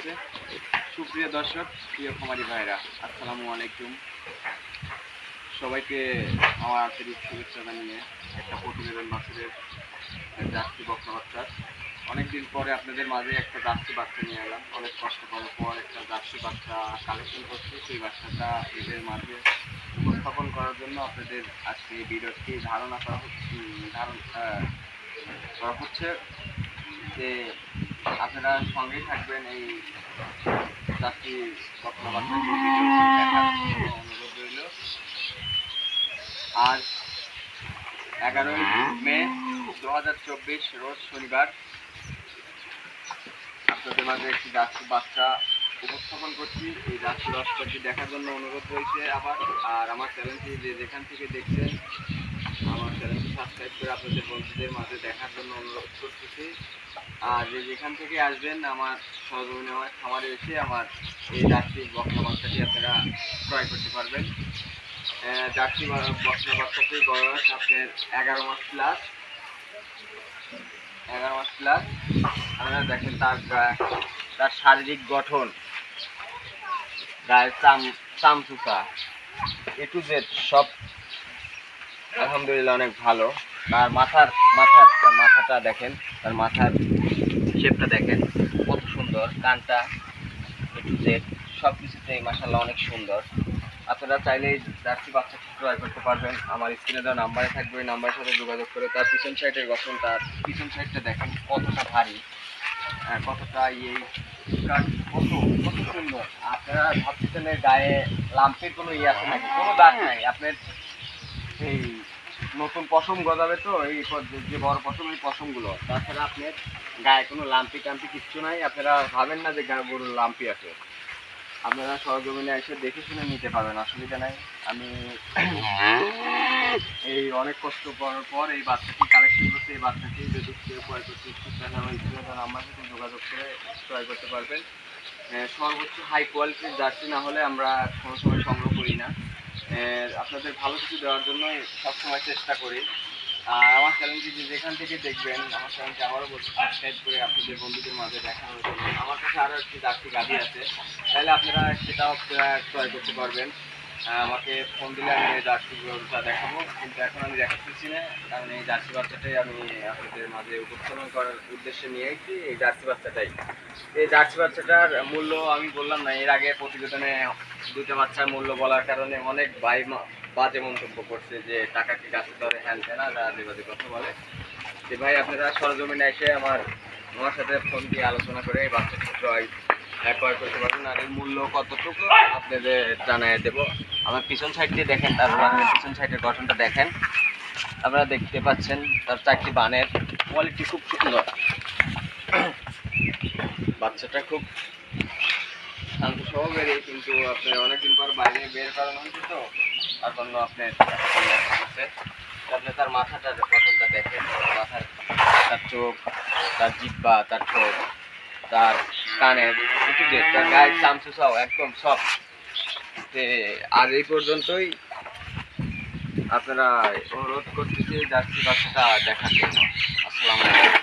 গেছে। সুপ্রিয় দর্শক, প্রিয় খামারি ভাইরা, আসসালামু আলাইকুম। সবাইকে আমার আন্তরিক শুভেচ্ছা জানিয়ে একটা প্রতিবেদন বাছুরের জার্সি বকনা বাচ্চার অনেকদিন পরে আপনাদের মাঝে একটা জার্সি বাচ্চা নিয়ে এলাম। অনেক কষ্ট করার পর একটা জার্সি বাচ্চা কালেকশন করছি। সেই বাচ্চাটা এদের মাঝে উপস্থাপন করার জন্য আপনাদের আজকে এই ভিডিওটি ধারণা করা হচ্ছে যে আপনারা সঙ্গেই থাকবেন। এই জার্সি বকনা বাচ্চার ভিডিওটি দেখার জন্য অনুরোধ রইল। আজ 11ই মে 2024 রোজ শনিবার আপনাদের মাঝে একটি জার্সি বাচ্চা উপস্থাপন করছি। এই জার্সি বাচ্চাটি দেখার জন্য অনুরোধ রয়েছে আবার। আর আমার চ্যানেলটি যেখান থেকে দেখছেন, আমার চ্যানেলটি সাবস্ক্রাইব করে আপনাদের বন্ধুদের মাঝে দেখার জন্য অনুরোধ করতেছি। আর যেখান থেকে আসবেন, আমার সহযোগিনী আমার খামারে এসে আমার এই জার্সি বকনা বাচ্চাটি আপনারা ক্রয় করতে পারবেন। জার্সি বকনা বাচ্চাটির বয়স আপনার 11 মাস প্লাস। আপনারা দেখেন তার শারীরিক গঠন, গায়ের চামচুচা এ টু জেড সব আলহামদুলিল্লাহ অনেক ভালো। তার মাথাটা দেখেন, তার মাথার শেপটা দেখেন কত সুন্দর, কানটা এ টু জেড সব কিছুতেই মাশাআল্লাহ অনেক সুন্দর। আপনারা চাইলে জার্সি বাচ্চাটি ক্রয় করতে পারবেন। আমার স্ক্রিনে দেওয়া নাম্বারে থাকবে, ওই নাম্বারের সাথে যোগাযোগ করে তার পিছন সাইডের গঠন, তার পিছন সাইডটা দেখেন কতটা ভারী, কতটা কত সুন্দর। আপনারা ভাবছেন গায়ে লাম্পের কোনো আছে নাকি? কোনো দাগ নাই। আপনার এই নতুন পশম গজাবে তো, এই যে বড় পশম, এই পশমগুলো, তাছাড়া আপনার গায়ে কোনো লাম্পি টাম্পি কিচ্ছু নাই। আপনারা ভাবেন না যে গরুর লাম্পি আছে। আপনারা সরজমিনে এসে দেখে শুনে নিতে পারবেন, অসুবিধা নাই। আমি এই অনেক কষ্ট করার পর এই বাচ্চাটি কালেকশন করতে, এই বাচ্চাটি যদি কেউ ক্রয় করতে ইচ্ছুক তাহলে আমার স্ক্রিনে আমার সাথে যোগাযোগ করে ক্রয় করতে পারবেন। সর্বোচ্চ হাই কোয়ালিটির জার্সি না হলে আমরা কোনো সময় সংগ্রহ করি না। আপনাদের ভালো কিছু দেওয়ার জন্য সবসময় চেষ্টা করি। আর আমার চ্যানেলটি যেখান থেকে দেখবেন, আমার চ্যানেলটি আবারও বলছি সাবস্ক্রাইব করে আপনাদের বন্ধুদের মাঝে দেখানোর জন্য। আমার কাছে আরও একটি জার্সি গাভী আছে, তাহলে আপনারা সেটাও ক্রয় করতে পারবেন। আমাকে ফোন দিলে আমি এই জার্সি গরুটা দেখাবো, কিন্তু এখন আমি দেখাচ্ছি না, কারণ এই জার্সি বাচ্চাটাই আমি আপনাদের মাঝে উপস্থাপন করার উদ্দেশ্যে নিয়ে এসেছি। এই জার্সি বাচ্চাটাই, এই জার্সি বাচ্চাটার মূল্য আমি বললাম না, এর আগে প্রতিবেদনে দুটো বাচ্চার মূল্য বলার কারণে অনেক ভাই বাজে মন্তব্য করছে যে টাকা কি গাছে ধরে, হ্যান তেনা বাজে কথা বলে। যে ভাই আপনারা সরজমিনে এসে আমার সাথে ফোন দিয়ে আলোচনা করে এই বাচ্চাটি ক্রয় করতে পারবেন। আর এর মূল্য কতটুকু আপনাদের জানিয়ে দেবো। আমার পিছন সাইড দিয়ে দেখেন, তার পিছন সাইডের গঠনটা দেখেন, আপনারা দেখতে পাচ্ছেন তার চারটি বানের কোয়ালিটি খুব সুন্দর। বাচ্চাটা খুব শান্ত স্বভাবেরই, কিন্তু আপনার অনেকদিন পর বাইরে বের করানো হয়েছে তো, তার জন্য আপনার তার মাথাটার গঠনটা দেখেন, তার চোখ, তার জিহ্বা, তার ঠোঁট, তার কানের, তার গায়ের চামচুচাও একদম সব। আর এই পর্যন্তই। আপনারা অনুরোধ করতেছি জার্সি বাচ্চাটা দেখার জন্য। আসসালামু আলাইকুম।